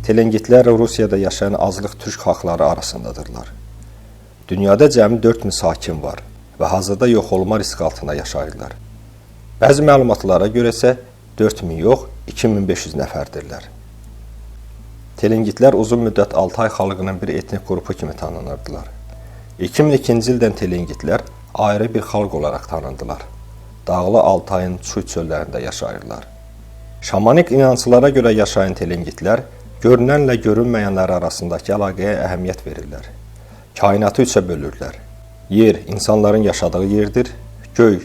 Telengitlər Rusiyada yaşayan azlıq türk xalqları arasındadırlar. Dünyada cəmi 4000 sakin var və hazırda yox olma riski altında yaşayırlar. Bəzi məlumatlara görə isə 4000 yox, 2500 nəfərdirlər. Telengitlər uzun müddət Altay xalqının bir etnik qrupu kimi tanınırdılar. 2002-ci ildən telengitlər ayrı bir xalq olaraq tanındılar. Dağlı Altayın Çuy çöllərində yaşayırlar. Şamanik inanclara görə yaşayan telengitlər görünənlə görünməyənlər arasındakı əlaqəyə əhəmiyyət verirlər. Kainatı üçə bölürlər. Yer, insanların yaşadığı yerdir. Göy,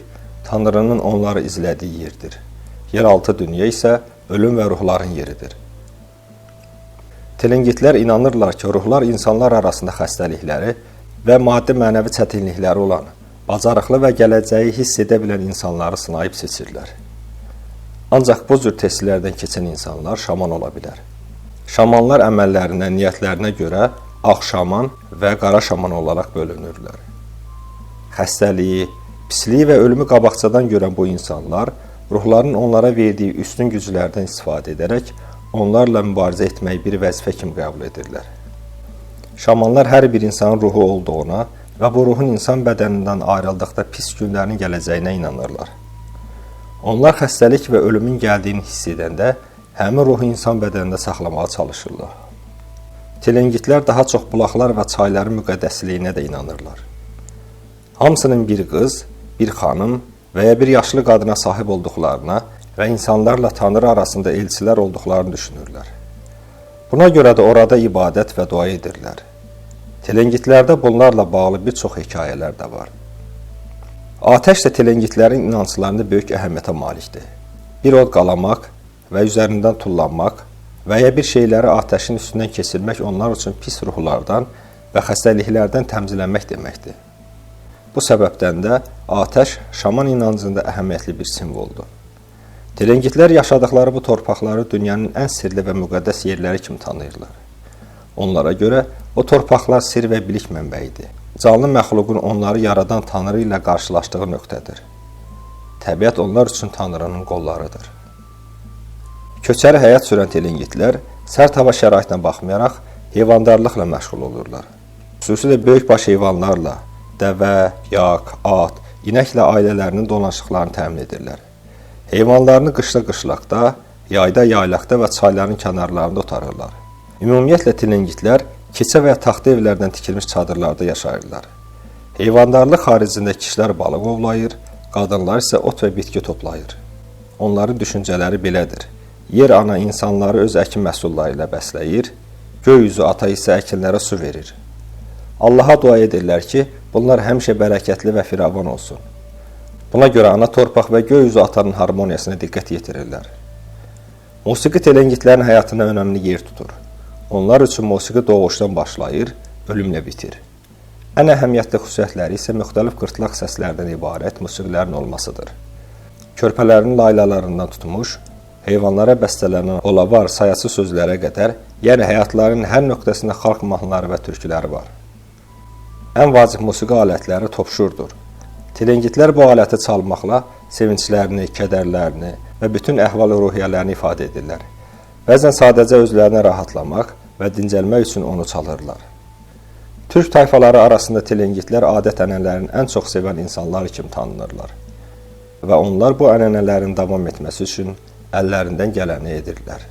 Tanrının onları izlədiyi yerdir. Yeraltı dünya isə ölüm və ruhların yeridir. Telengitlər inanırlar ki, ruhlar insanlar arasında xəstəlikləri və maddi-mənəvi çətinlikləri olan, bacarıqlı və gələcəyi hiss edə bilən insanları sınayıb seçirlər. Ancaq bu cür testlərdən keçən insanlar şaman ola bilər. Şamanlar əməllərinə, niyyətlərinə görə ağ şaman və qara şaman olaraq bölünürlər. Xəstəliyi, pisliyi və ölümü qabaqcadan görən bu insanlar ruhların onlara verdiyi üstün güclərdən istifadə edərək onlarla mübarizə etməyi bir vəzifə kimi qəbul edirlər. Şamanlar hər bir insanın ruhu olduğuna və bu ruhun insan bədənindən ayrıldıqda pis günlərin gələcəyinə inanırlar. Onlar xəstəlik və ölümün gəldiyini hiss edəndə həmin ruhu insan bədənində saxlamağa çalışırlar. Telengitlər daha çox bulaqlar və çayların müqəddəsliyinə də inanırlar. Hamısının bir qız, bir xanım və ya bir yaşlı qadına sahib olduqlarına və insanlarla Tanrı arasında elçilər olduqlarını düşünürlər. Buna görə də orada ibadət və dua edirlər. Telengitlərdə bunlarla bağlı bir çox hekayələr də var. Atəş də telengitlərin inanclarında böyük əhəmiyyətə malikdir. Bir od qalamaq və üzərindən tullanmaq və ya bir şeyləri atəşin üstündən keçirmək onlar üçün pis ruhlardan və xəstəliklərdən təmizlənmək deməkdir. Bu səbəbdən də atəş şaman inancında əhəmiyyətli bir simvoldur. Telengitlər yaşadıkları bu torpaqları dünyanın ən sirli və müqəddəs yerləri kimi tanıyırlar. Onlara görə o torpaqlar sir və bilik mənbəyidir. Canlı məxluqun onları yaradan Tanrı ilə qarşılaşdığı nöqtədir. Təbiət onlar üçün Tanrının qollarıdır. Köçəri həyat sürən telengitlər sərt hava şəraitinə baxmayaraq heyvandarlıqla məşğul olurlar. Xüsusilə böyükbaş heyvanlarla, dəvə, yak, at, inəklə ailələrinin dolanışıqlarını təmin edirlər. Heyvanlarını qışda qışlaqda, yayda yaylaqda və çayların kənarlarında otarırlar. Ümumiyyətlə telengitlər keçə və ya taxta evlərdən tikilmiş çadırlarda yaşayırlar. Heyvandarlıq xaricində kişilər balıq ovlayır, qadınlar isə ot və bitki toplayır. Onların düşüncələri belədir. Yer ana insanları öz əkin məhsulları ilə bəsləyir, göy üzü ata isə əkinlərə su verir. Allaha dua edirlər ki, bunlar həmişə bərəkətli və firavan olsun. Buna görə ana torpaq və göy üzü atanın harmoniyasına diqqət yetirirlər. Musiqi telengitlərin həyatına önəmli yer tutur. Onlar üçün musiqi doğuşdan başlayır, ölümlə bitir. Ən əhəmiyyətli xüsusiyyətləri isə müxtəlif qırtlaq səslərdən ibarət musiqilərin olmasıdır. Körpələrin laylalarından tutmuş, heyvanlara bəstələnən olavar sayası sözlərə qədər, yəni həyatlarının hər nöqtəsində xalq mahnıları və türküləri var. Ən vacib musiqi alətləri topşurdur. Telengitlər bu aləti çalmaqla sevinclərini, kədərlərini və bütün əhval-ruhiyyələrini ifadə edirlər. Bəzən sadəcə özlərini rahatlamaq və dincəlmək üçün onu çalırlar. Türk tayfaları arasında telengitlər adət-ənənələrin ən çox sevən insanlar kimi tanınırlar və onlar bu ənənələrin davam etməsi üçün əllərindən gələni edirlər.